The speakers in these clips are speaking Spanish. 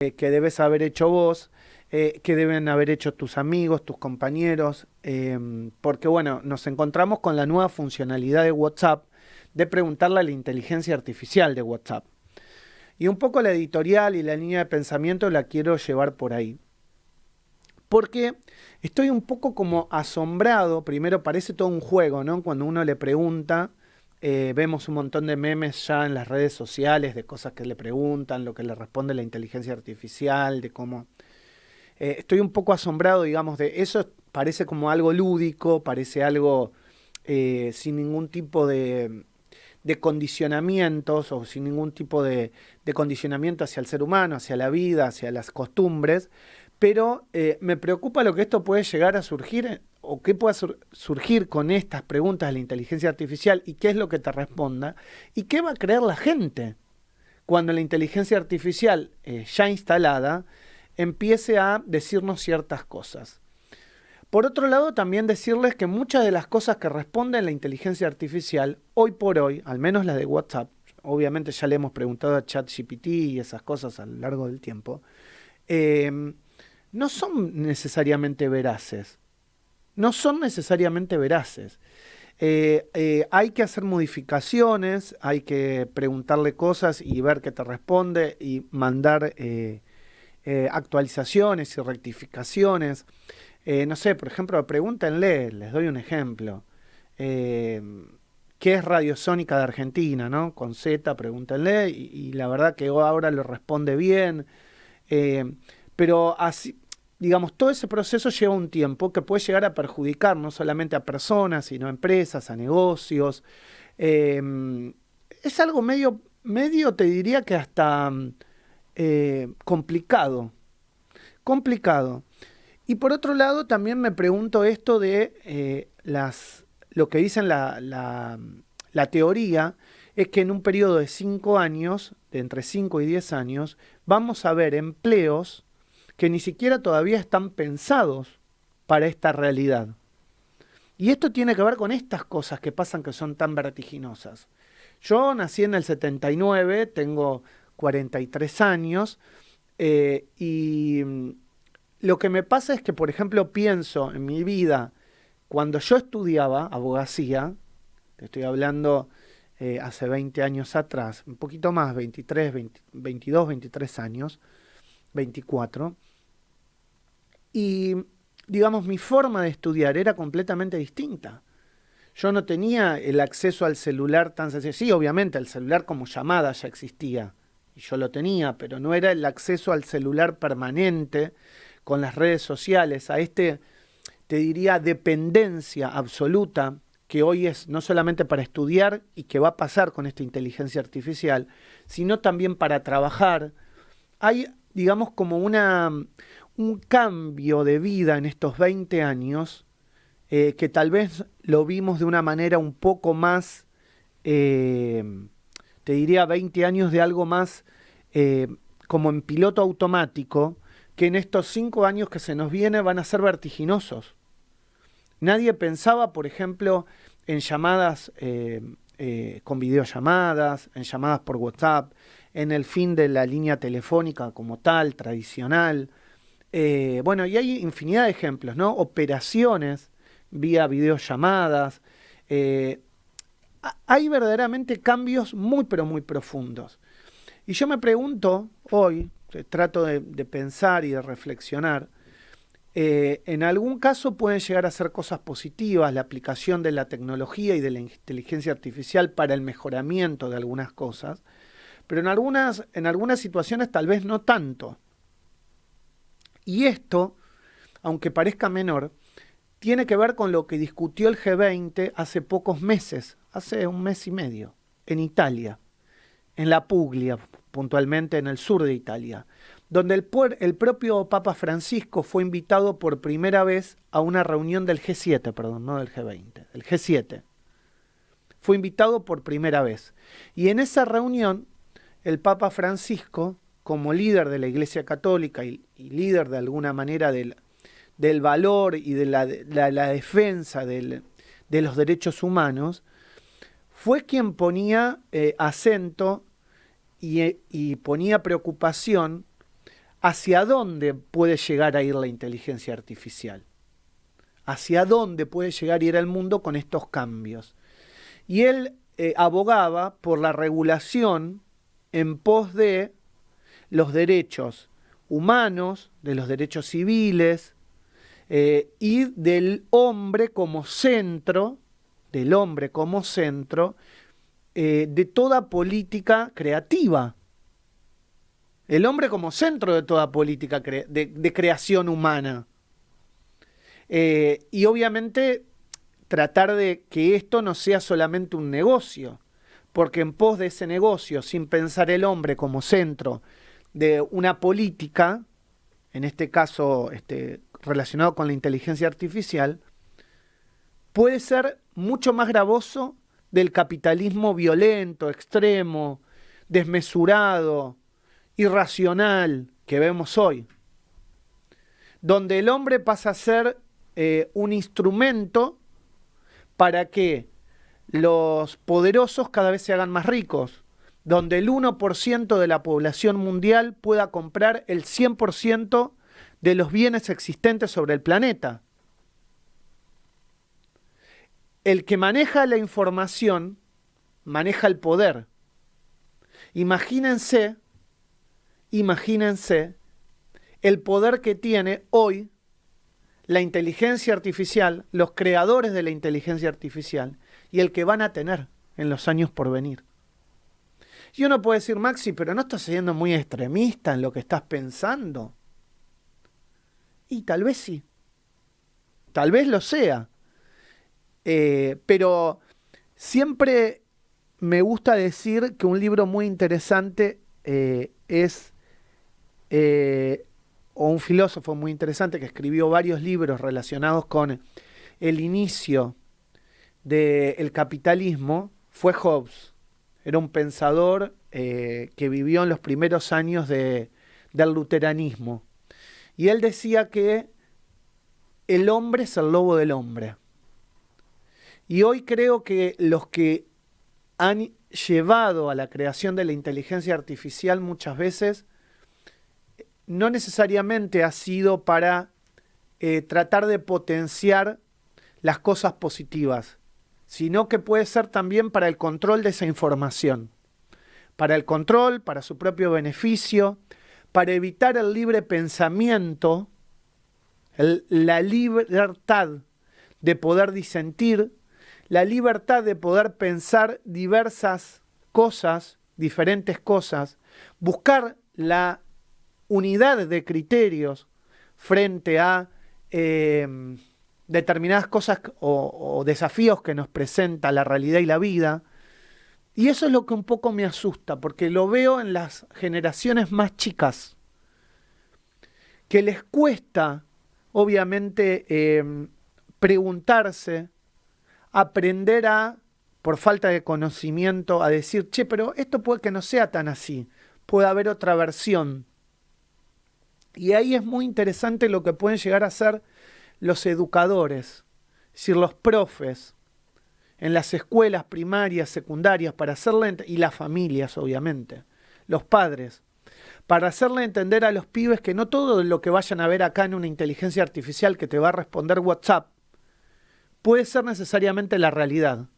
que debes haber hecho vos, que deben haber hecho tus amigos, tus compañeros, porque bueno, nos encontramos con la nueva funcionalidad de WhatsApp de preguntarle a la inteligencia artificial de WhatsApp. Y un poco la editorial y la línea de pensamiento la quiero llevar por ahí. Porque estoy un poco como asombrado, primero parece todo un juego, ¿no? Cuando uno le pregunta, vemos un montón de memes ya en las redes sociales de cosas que le preguntan, lo que le responde la inteligencia artificial, de cómo... estoy un poco asombrado, digamos, de eso. Parece como algo lúdico, parece algo sin ningún tipo de condicionamientos o sin ningún tipo de condicionamiento hacia el ser humano, hacia la vida, hacia las costumbres, pero me preocupa lo que esto puede llegar a surgir o qué puede surgir con estas preguntas de la inteligencia artificial y qué es lo que te responda y qué va a creer la gente cuando la inteligencia artificial ya instalada empiece a decirnos ciertas cosas. Por otro lado, también decirles que muchas de las cosas que responde la inteligencia artificial, hoy por hoy, al menos las de WhatsApp, obviamente ya le hemos preguntado a ChatGPT y esas cosas a lo largo del tiempo, no son necesariamente veraces. No son necesariamente veraces. Hay que hacer modificaciones, hay que preguntarle cosas y ver qué te responde y mandar actualizaciones y rectificaciones. No sé, por ejemplo, pregúntenle, les doy un ejemplo. ¿Qué es Radiosónica de Argentina, no? Con Z, pregúntenle, y la verdad que ahora lo responde bien. Pero así, digamos, todo ese proceso lleva un tiempo que puede llegar a perjudicar no solamente a personas, sino a empresas, a negocios. Es algo medio, te diría que hasta complicado. Complicado. Y por otro lado, también me pregunto esto de lo que dicen la teoría, es que en un periodo de 5 años, de entre 5 y 10 años, vamos a ver empleos que ni siquiera todavía están pensados para esta realidad. Y esto tiene que ver con estas cosas que pasan que son tan vertiginosas. Yo nací en el 79, tengo 43 años, y lo que me pasa es que, por ejemplo, pienso en mi vida, cuando yo estudiaba abogacía, te estoy hablando hace 20 años atrás, un poquito más, 23, 20, 22, 23 años, 24, y digamos, mi forma de estudiar era completamente distinta. Yo no tenía el acceso al celular tan sencillo. Sí, obviamente, el celular como llamada ya existía, y yo lo tenía, pero no era el acceso al celular permanente con las redes sociales, a te diría, dependencia absoluta que hoy es no solamente para estudiar y que va a pasar con esta inteligencia artificial, sino también para trabajar. Hay, digamos, como un cambio de vida en estos 20 años que tal vez lo vimos de una manera un poco más, eh, te diría 20 años de algo más eh, como en piloto automático, que en estos 5 años que se nos viene van a ser vertiginosos. Nadie pensaba, por ejemplo, en llamadas con videollamadas, en llamadas por WhatsApp, en el fin de la línea telefónica como tal, tradicional. Bueno, y hay infinidad de ejemplos, ¿no? Operaciones vía videollamadas. Eh, Hay verdaderamente cambios muy, pero muy profundos. Y yo me pregunto hoy, trato de pensar y de reflexionar, en algún caso pueden llegar a ser cosas positivas, la aplicación de la tecnología y de la inteligencia artificial para el mejoramiento de algunas cosas, pero en algunas situaciones tal vez no tanto. Y esto, aunque parezca menor, tiene que ver con lo que discutió el G20 hace pocos meses, hace un mes y medio, en Italia, en la Puglia, puntualmente en el sur de Italia, donde el propio Papa Francisco fue invitado por primera vez a una reunión del G7, perdón, no del G20, del G7. Fue invitado por primera vez. Y en esa reunión, el Papa Francisco, como líder de la Iglesia Católica y líder de alguna manera del valor y de la defensa de los derechos humanos, fue quien ponía acento y ponía preocupación hacia dónde puede llegar a ir la inteligencia artificial, hacia dónde puede llegar a ir el mundo con estos cambios. Y él abogaba por la regulación en pos de los derechos humanos, de los derechos civiles y del hombre como centro, de toda política creativa. El hombre como centro de toda política de creación humana. Y obviamente tratar de que esto no sea solamente un negocio, porque en pos de ese negocio, sin pensar el hombre como centro de una política, en este caso relacionado con la inteligencia artificial, puede ser mucho más gravoso del capitalismo violento, extremo, desmesurado, irracional que vemos hoy, donde el hombre pasa a ser un instrumento para que los poderosos cada vez se hagan más ricos, donde el 1% de la población mundial pueda comprar el 100% de los bienes existentes sobre el planeta. El que maneja la información maneja el poder. Imagínense el poder que tiene hoy la inteligencia artificial, los creadores de la inteligencia artificial, y el que van a tener en los años por venir. Y uno puede decir, Maxi, pero ¿no estás siendo muy extremista en lo que estás pensando? Y tal vez sí. Tal vez lo sea. Pero siempre me gusta decir que un libro muy interesante o un filósofo muy interesante que escribió varios libros relacionados con el inicio del capitalismo, fue Hobbes. Era un pensador que vivió en los primeros años del luteranismo. Y él decía que el hombre es el lobo del hombre. Y hoy creo que los que han llevado a la creación de la inteligencia artificial muchas veces no necesariamente ha sido para tratar de potenciar las cosas positivas, sino que puede ser también para el control de esa información, para el control, para su propio beneficio, para evitar el libre pensamiento, la libertad de poder disentir, la libertad de poder pensar diversas cosas, diferentes cosas, buscar la unidad de criterios frente a determinadas cosas o desafíos que nos presenta la realidad y la vida. Y eso es lo que un poco me asusta, porque lo veo en las generaciones más chicas, que les cuesta, obviamente, preguntarse, aprender por falta de conocimiento, a decir, che, pero esto puede que no sea tan así, puede haber otra versión. Y ahí es muy interesante lo que pueden llegar a ser los educadores, es decir, los profes, en las escuelas primarias, secundarias, para hacerle y las familias, obviamente, los padres, para hacerle entender a los pibes que no todo lo que vayan a ver acá en una inteligencia artificial que te va a responder WhatsApp puede ser necesariamente la realidad.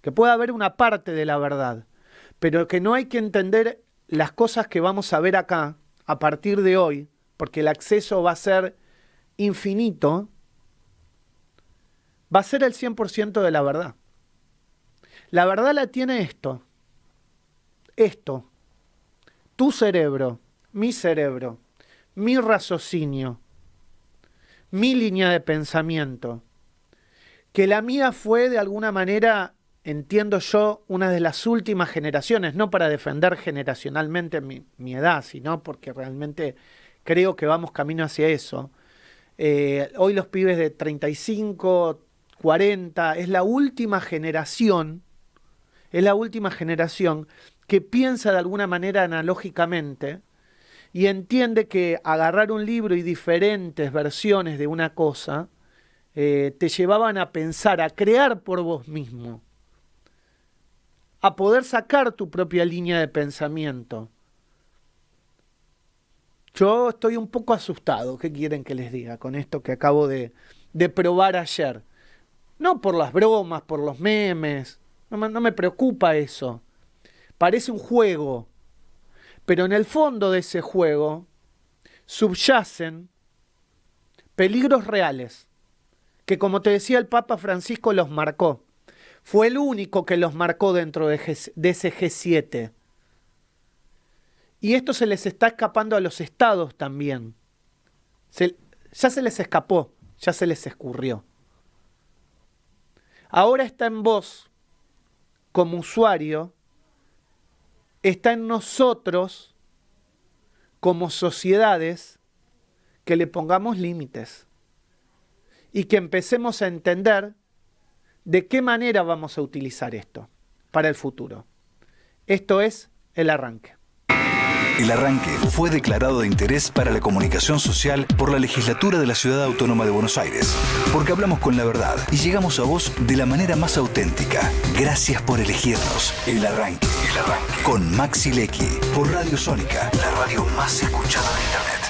Que puede haber una parte de la verdad, pero que no hay que entender las cosas que vamos a ver acá a partir de hoy, porque el acceso va a ser infinito, va a ser el 100% de la verdad. La verdad la tiene esto, tu cerebro, mi raciocinio, mi línea de pensamiento, que la mía fue de alguna manera, entiendo yo, una de las últimas generaciones, no para defender generacionalmente mi edad, sino porque realmente creo que vamos camino hacia eso. Hoy los pibes de 35, 40, es la última generación que piensa de alguna manera analógicamente y entiende que agarrar un libro y diferentes versiones de una cosa te llevaban a pensar, a crear por vos mismo, a poder sacar tu propia línea de pensamiento. Yo estoy un poco asustado, ¿qué quieren que les diga? Con esto que acabo de probar ayer. No por las bromas, por los memes, no me preocupa eso. Parece un juego, pero en el fondo de ese juego subyacen peligros reales, que como te decía el Papa Francisco los marcó. Fue el único que los marcó dentro de ese G7. Y esto se les está escapando a los estados también. Ya se les escapó, ya se les escurrió. Ahora está en vos, como usuario, está en nosotros, como sociedades, que le pongamos límites y que empecemos a entender de qué manera vamos a utilizar esto para el futuro. Esto es El Arranque. El Arranque fue declarado de interés para la comunicación social por la Legislatura de la Ciudad Autónoma de Buenos Aires. Porque hablamos con la verdad y llegamos a vos de la manera más auténtica. Gracias por elegirnos. El Arranque. Con Maxi Lecky por Radio Sónica, la radio más escuchada de Internet.